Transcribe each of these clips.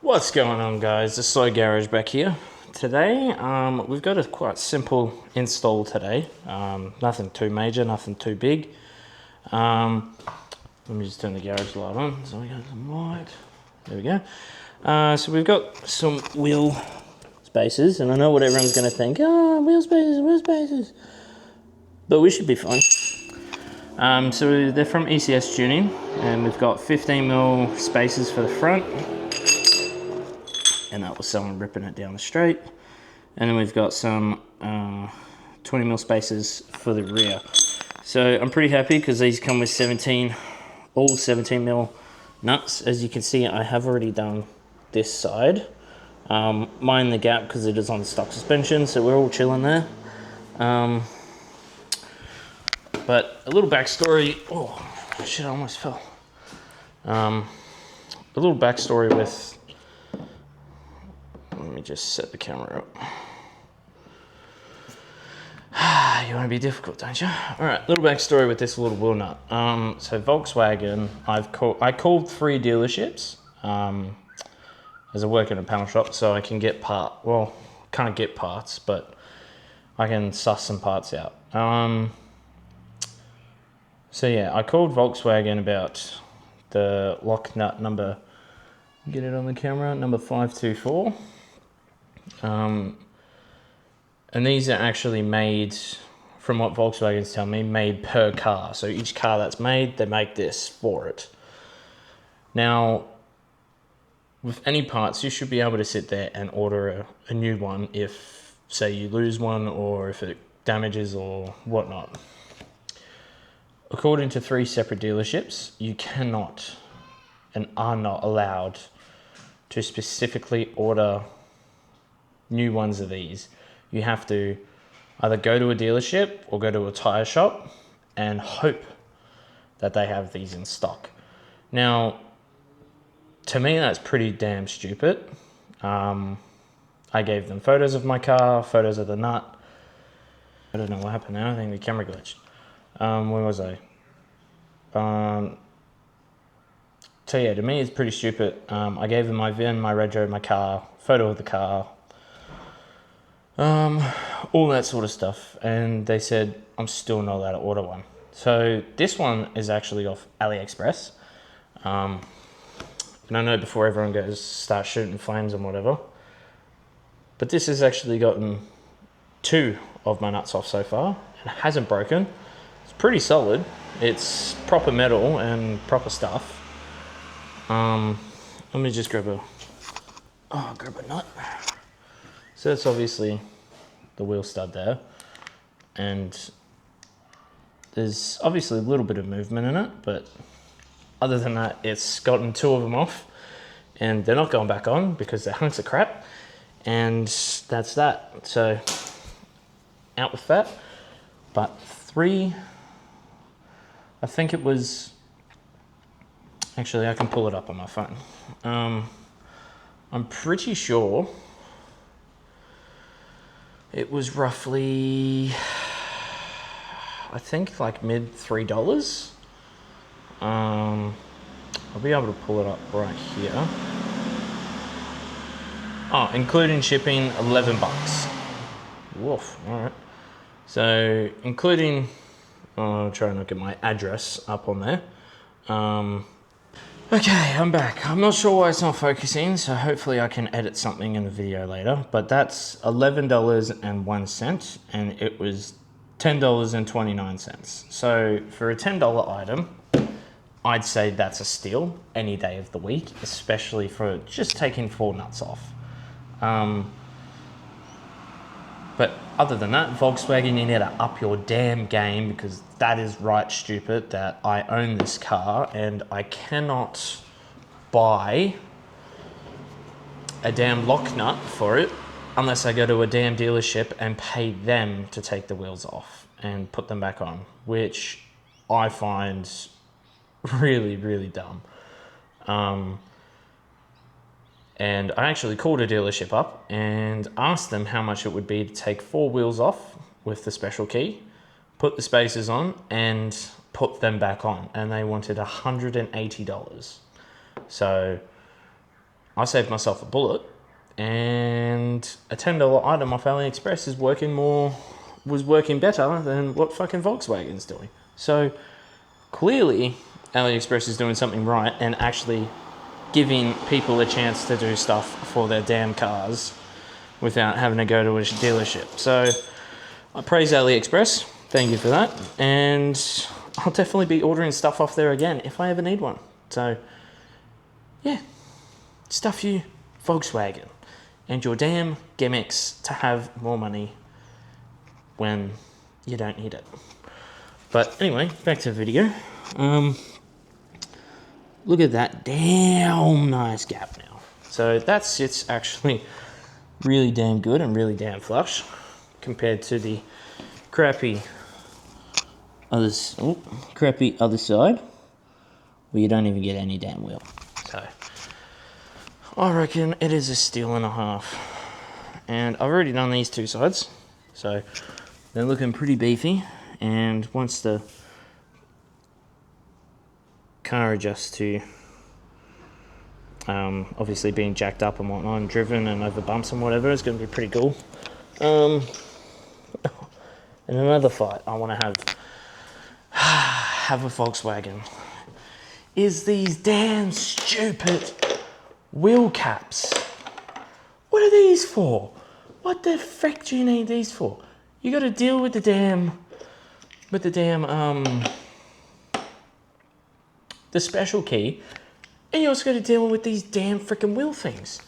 What's going on, guys? The Slow Garage back here. Today, we've got a quite simple install today. Nothing too major, nothing too big. Let me just turn the garage light on so we got some light. There we go. So we've got some wheel spaces, and I know what everyone's going to think. Oh, wheel spaces. But we should be fine. So they're from ECS Tuning, and we've got 15mm spaces for the front. And that was someone ripping it down the straight. And then we've got some 20mm spaces for the rear. So I'm pretty happy because these come with all 17mm nuts. As you can see, I have already done this side. Mind the gap because it is on stock suspension, so we're all chilling there. But a little backstory. Oh shit, I almost fell. A little backstory with. Let me just set the camera up. You want to be difficult, don't you? All right, little backstory with this little wheel nut. So Volkswagen, I called 3 dealerships as I work in a panel shop, so I can get can't get parts, but I can suss some parts out. So yeah, I called Volkswagen about the lock nut number. Get it on the camera, number 524. And these are actually made, from what Volkswagen's tell me, made per car. So each car that's made, they make this for it. Now, with any parts, you should be able to sit there and order a new one if, say, you lose one or if it damages or whatnot. According to 3 separate dealerships, you cannot and are not allowed to specifically order new ones of these. You have to either go to a dealership or go to a tire shop and hope that they have these in stock. Now, to me, that's pretty damn stupid. I gave them photos of my car, photos of the nut. I don't know what happened now. I think the camera glitched. Where was I? So yeah, to me, it's pretty stupid. I gave them my VIN, my rego, my car, photo of the car, all that sort of stuff. And they said, I'm still not allowed to order one. So this one is actually off AliExpress. And I know before everyone starts shooting flames and whatever, but this has actually gotten 2 of my nuts off so far and it hasn't broken. It's pretty solid. It's proper metal and proper stuff. Let me just grab a nut. So that's obviously the wheel stud there. And there's obviously a little bit of movement in it, but other than that, it's gotten 2 of them off and they're not going back on because they're hunks of crap. And that's that. So out with that. But 3, I think it was, actually I can pull it up on my phone. I'm pretty sure it was roughly, I think like mid $3. I'll be able to pull it up right here. Oh, including shipping, $11. Woof, all right. So including, I'll try and look at my address up on there. Okay, I'm back. I'm not sure why it's not focusing, so hopefully I can edit something in the video later. But that's $11.01, and it was $10.29. So for a $10 item, I'd say that's a steal any day of the week, especially for just taking 4 nuts off. But other than that, Volkswagen, you need to up your damn game because that is right stupid that I own this car and I cannot buy a damn lock nut for it unless I go to a damn dealership and pay them to take the wheels off and put them back on, which I find really, really dumb. And I actually called a dealership up and asked them how much it would be to take 4 wheels off with the special key, put the spacers on and put them back on. And they wanted $180. So I saved myself a bullet, and a $10 item off AliExpress was working better than what fucking Volkswagen's doing. So clearly AliExpress is doing something right and actually giving people a chance to do stuff for their damn cars without having to go to a dealership. So I praise AliExpress. Thank you for that. And I'll definitely be ordering stuff off there again if I ever need one. So yeah, stuff you, Volkswagen, and your damn gimmicks to have more money when you don't need it. But anyway, back to the video. Look at that damn nice gap now. So that sits actually really damn good and really damn flush compared to the crappy other side where you don't even get any damn wheel. So I reckon it is a steal and a half. And I've already done these two sides, so they're looking pretty beefy. And once the car adjusts to obviously being jacked up and whatnot and driven and over bumps and whatever, it's going to be pretty cool. And another fight I want to have a Volkswagen is these damn stupid wheel caps. What are these for? What the frick do you need these for? You got to deal with the damn the special key, and you also got to deal with these damn freaking wheel things.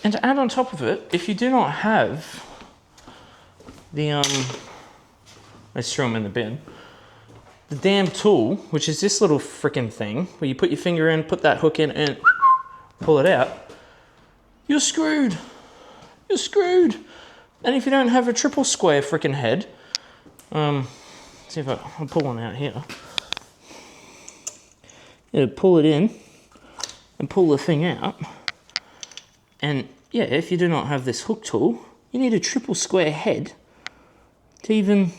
And to add on top of it, if you do not have the let's throw them in the bin, the damn tool, which is this little freaking thing where you put your finger in, put that hook in, and pull it out, you're screwed. You're screwed. And if you don't have a triple square freaking head, see if I'll pull one out here. You pull it in and pull the thing out. And yeah, if you do not have this hook tool, you need a triple square head to even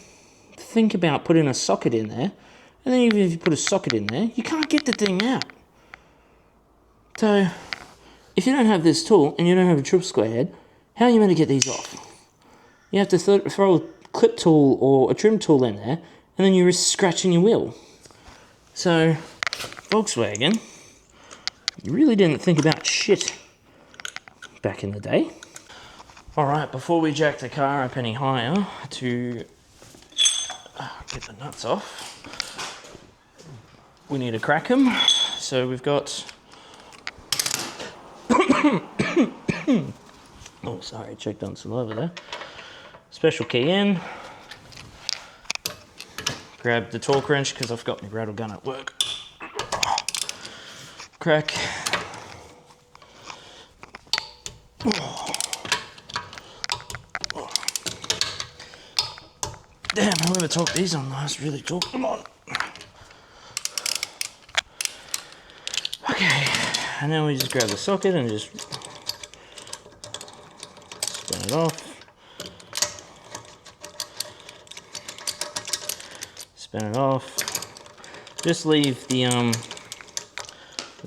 think about putting a socket in there. And then even if you put a socket in there, you can't get the thing out. So if you don't have this tool and you don't have a triple square head, how are you meant to get these off? You have to throw a clip tool or a trim tool in there, and then you're scratching your wheel. So Volkswagen, you really didn't think about shit back in the day. Alright, before we jack the car up any higher to get the nuts off, we need to crack them. So we've got oh sorry, checked on saliva there. Special key in. Grab the torque wrench because I've got my rattle gun at work. Crack. Damn, whoever torqued these on last really torqued them on. Okay, and then we just grab the socket and just spin it off. Spin it off. Just leave the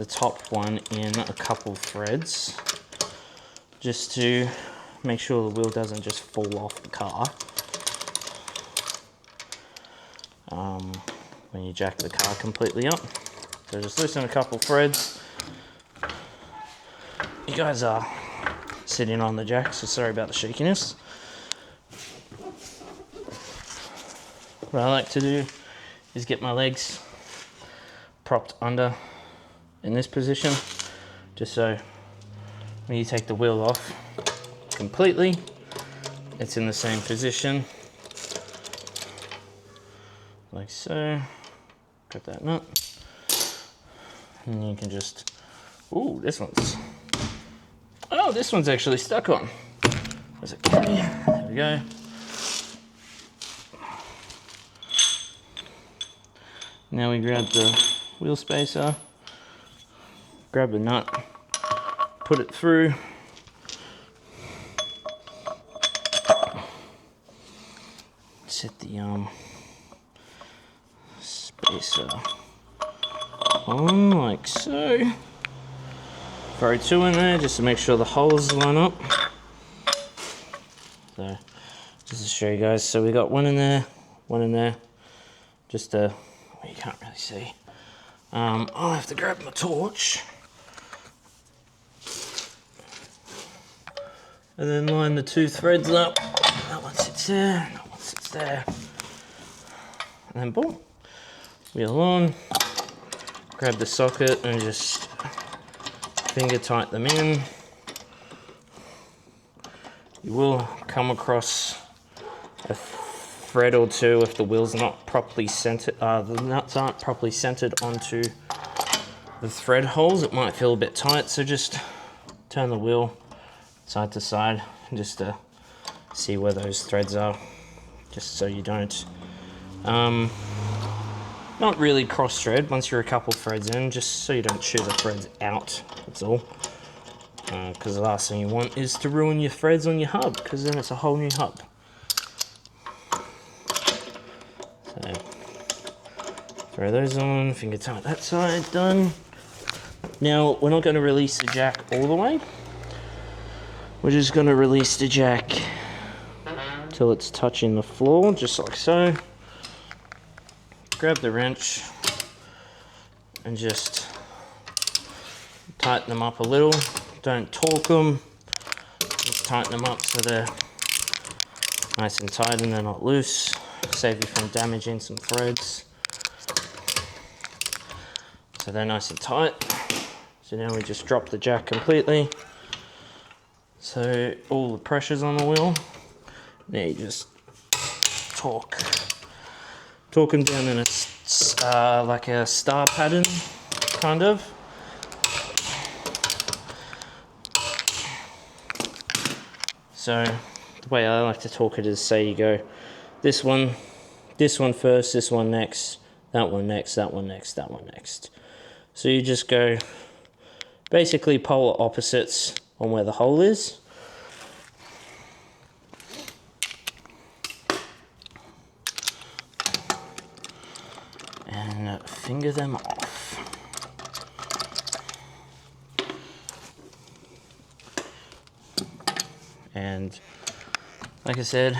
top one in a couple threads, just to make sure the wheel doesn't just fall off the car when you jack the car completely up. So just loosen a couple threads. You guys are sitting on the jack, so sorry about the shakiness. What I like to do is get my legs propped under in this position, just so when you take the wheel off completely, it's in the same position, like so. Grab that nut, and you can just, ooh, this one's actually stuck on. There's a key, there we go. Now we grab the wheel spacer, grab the nut, put it through, set the spacer on like so, throw 2 in there just to make sure the holes line up. So just to show you guys, so we got 1 in there, 1 in there, just to, well, you can't really see. I'll have to grab my torch and then line the 2 threads up. That one sits there, that one sits there, and then boom, wheel on, grab the socket and just finger tight them in. You will come across a thread or 2 if the wheel's not properly centered, the nuts aren't properly centered onto the thread holes. It might feel a bit tight, so just turn the wheel side to side just to see where those threads are, just so you don't, not really cross thread once you're a couple threads in, just so you don't chew the threads out, that's all. Because the last thing you want is to ruin your threads on your hub, because then it's a whole new hub. So, throw those on, finger tight that side, done. Now, we're not going to release the jack all the way. We're just going to release the jack till it's touching the floor, just like so. Grab the wrench and just tighten them up a little. Don't torque them, just tighten them up so they're nice and tight and they're not loose. Save you from damaging some threads. So they're nice and tight. So now we just drop the jack completely. So all the pressure's on the wheel. Now you just torque them down in a like a star pattern, kind of. So the way I like to torque it is, say you go this one first, this one next, that one next, that one next, that one next. So you just go basically polar opposites on where the hole is. And finger them off. And like I said,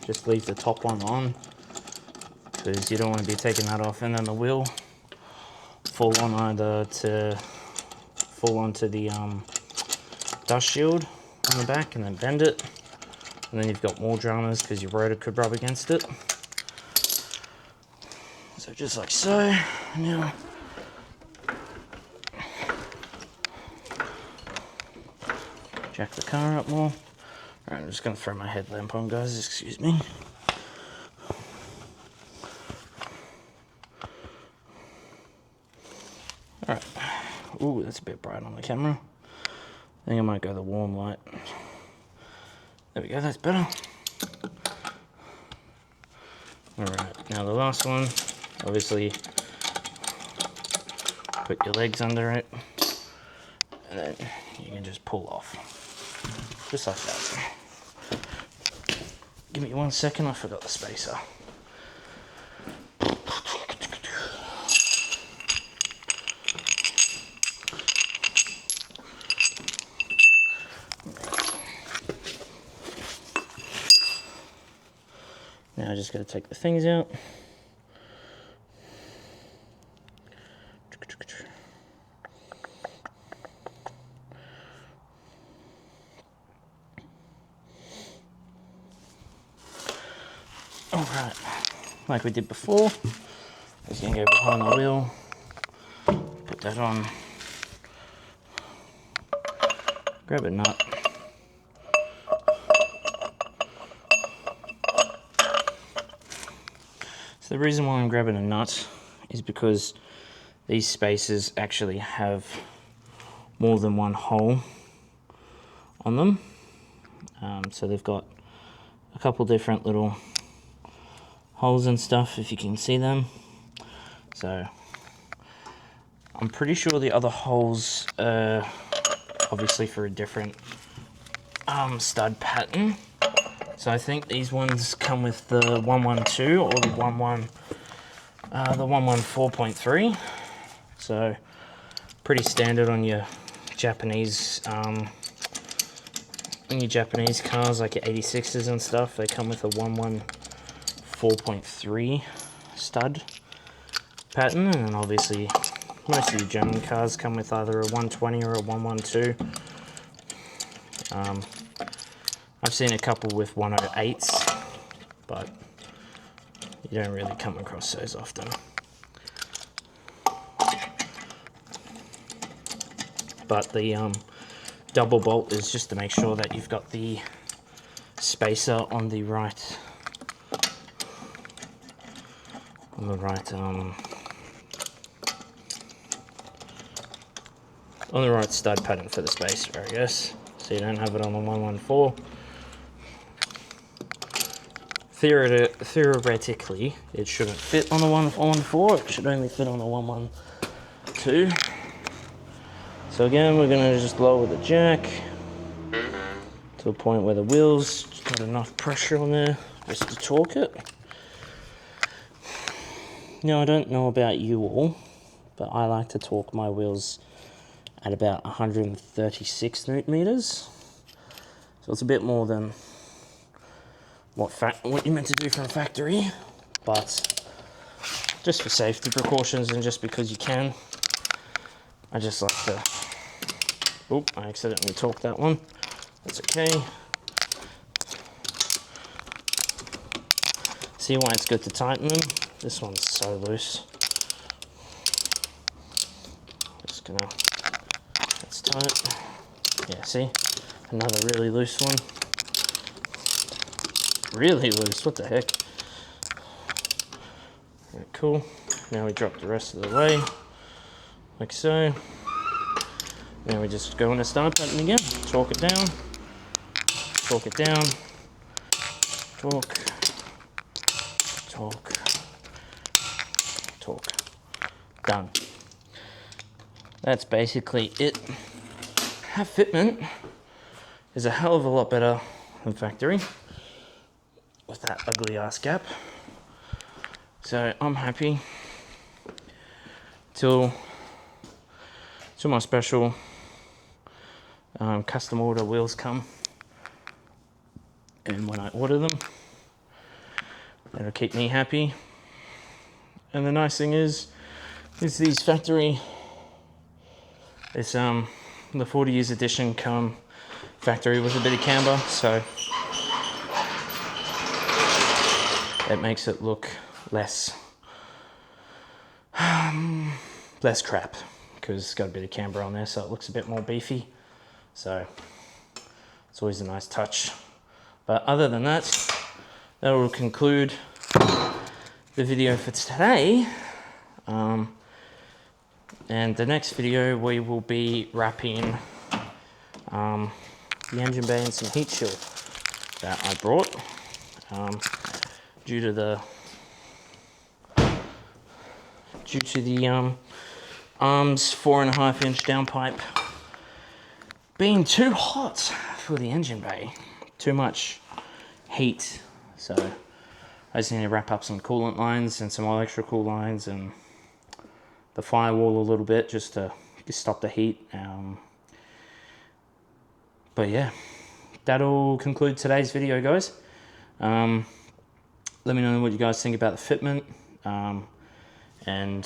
just leave the top one on, because you don't want to be taking that off and then the wheel fall on onto the dust shield on the back and then bend it, and then you've got more dramas because your rotor could rub against it. So just like so. Now jack the car up more. Alright, I'm just going to throw my headlamp on, guys, excuse me. Alright. Ooh, that's a bit bright on the camera. I think I might go the warm light. There we go, that's better. Alright, now the last one, obviously put your legs under it, and then you can just pull off. Just like that. Give me 1 second, I forgot the spacer. Now I just got to take the things out. Alright, like we did before, just going to go behind the wheel, put that on, grab a nut, so the reason why I'm grabbing a nut is because these spacers actually have more than one hole on them, so they've got a couple different little holes and stuff, if you can see them. So I'm pretty sure the other holes are obviously for a different stud pattern. So I think these ones come with the 112 or the 14.3. So pretty standard on your Japanese, in your Japanese cars, like your 86s and stuff, they come with a 114.3 stud pattern, and obviously most of your German cars come with either a 120 or a 112. I've seen a couple with 108s, but you don't really come across those often. But the double bolt is just to make sure that you've got the spacer on the right, stud pattern for the spacer, I guess. So you don't have it on the 114. Theoretically, it shouldn't fit on the 114. It should only fit on the 112. So again, we're going to just lower the jack to a point where the wheels got enough pressure on there just to torque it. Now, I don't know about you all, but I like to torque my wheels at about 136 newton meters. So it's a bit more than what you're meant to do from a factory, but just for safety precautions and just because you can, I just like to... Oop, I accidentally torqued that one. That's okay. See why it's good to tighten them? This one's so loose. Just gonna... That's tight. Yeah, see? Another really loose one. Really loose, what the heck? Right, cool. Now we drop the rest of the way, like so. Now we just go into start button again, torque it down, torque it down, torque, torque, torque. Done. That's basically it. Fitment is a hell of a lot better than factory with that ugly ass gap. So I'm happy till my special custom order wheels come, and when I order them, it'll keep me happy. And the nice thing is these factory, it's the 40 years edition come factory with a bit of camber, so it makes it look less crap, because it's got a bit of camber on there, so it looks a bit more beefy. So it's always a nice touch. But other than that, that will conclude the video for today. And the next video we will be wrapping the engine bay and some heat shield that I brought due to the arms 4.5 inch downpipe being too hot for the engine bay, too much heat. So I just need to wrap up some coolant lines and some electrical lines and the firewall a little bit just to stop the heat. But yeah, that'll conclude today's video, guys. Let me know what you guys think about the fitment. And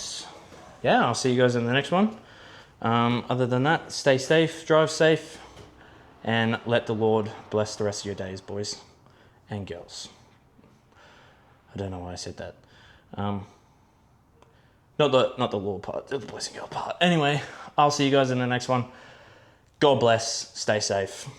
yeah, I'll see you guys in the next one. Other than that, stay safe, drive safe, and let the Lord bless the rest of your days, boys and girls. I don't know why I said that. Not the Lord part, the boys and girl part. Anyway, I'll see you guys in the next one. God bless, stay safe.